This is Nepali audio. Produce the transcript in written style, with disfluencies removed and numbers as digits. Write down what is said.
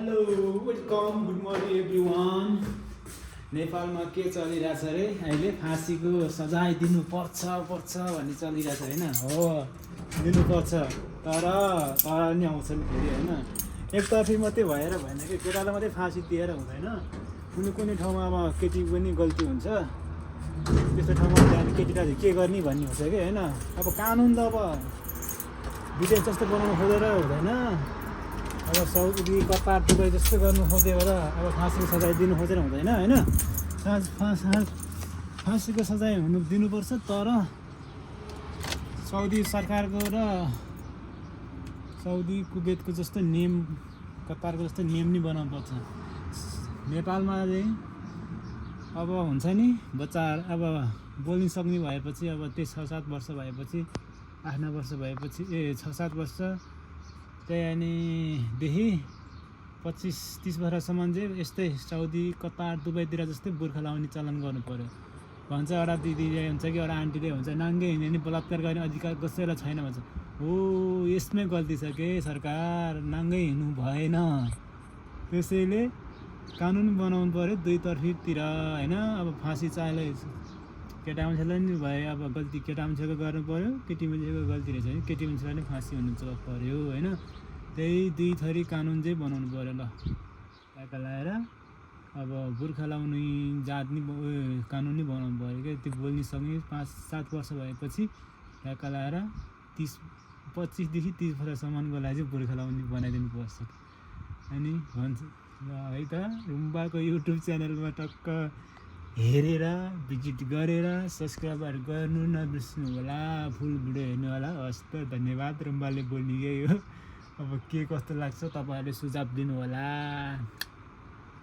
Hello welcome good morning everyone. नेपालमा के चलिरहेछ अरे अहिले फाँसीको सजाय दिनुपर्छ भन्ने चलिरहेछ होइन। हो दिनुपर्छ तर नि आउँछन् फेरि होइन। एकतर्फी मात्रै भएर भएन कि केटालाई मात्रै फाँसी दिएर हुँदैन। कुनै ठाउँमा अब केटी पनि गल्ती हुन्छ, त्यस्तो ठाउँमा त्यहाँदेखि केटीलाई के गर्ने भन्ने हुन्छ कि होइन। अब कानुन त अब विदेश जस्तो बनाउनु खोजेर हुँदैन। अब साउदी कतार दुबई जस्तो गर्नु खोजेर अब फाँसीको सजाय दिनु खोजेर हुँदैन होइन। फाँसीको सजाय दिनुपर्छ तर साउदी सरकारको र साउदी कुवेतको जस्तो नियम, कतारको जस्तो नियम नि बनाउनुपर्छ। नेपालमा चाहिँ अब हुन्छ नि बच्चा अब बोल्न सक्ने भएपछि अब त्यही 6-7 वर्ष भएपछि 8-9 वर्ष भएपछि 6-7 वर्ष त्यहाँदेखि 25-30 वर्षसम्म चाहिँ यस्तै साउदी कतार दुबईतिर जस्तै बुर्खा लाउने चलन गर्नु पर्यो भन्छ। एउटा दिदीले हुन्छ कि एउटा आन्टीले हुन्छ नाङ्गे हिँड्ने नि बलात्कार गर्ने अधिकार कसैलाई छैन भन्छ। हो यसमै गल्ती छ के सरकार, नाङ्गै हिँड्नु भएन। त्यसैले कानुन बनाउनु पर्यो दुईतर्फीतिर होइन। अब फाँसी चाहे केटा मान्छेलाई नि भयो, अब गल्ती केटा मान्छेको गर्नु पर्यो, केटी मान्छेको गल्ती रहेछ भने केटी मान्छेलाई नि फाँसी हुनु पर्यो होइन। त्यही दुई थरी कानुन चाहिँ बनाउनु पर्यो ल। टाका लाएर अब बुर्खा लाउने जात नि कानुन नि बनाउनु पर्यो क्या। त्यो बोल्न सक्ने 5-7 वर्ष भएपछि टाका लाएर 25देखि 30 वर्षसम्मको लागि चाहिँ बुर्खा लाउने बनाइदिनु पर्छ अनि भन्छ ल है त। रुम्बाको युट्युब च्यानलमा टक्क हेरेर भिजिट गरेर सब्सक्राइबहरू गर्नु नबिर्स्नु होला, फुल भिडियो हेर्नु होला। हस् त धन्यवाद। रुम्बाले बोल्ने यही हो। अब के कस्तो लाग्छ तपाईँहरूले सुझाव दिनु होला।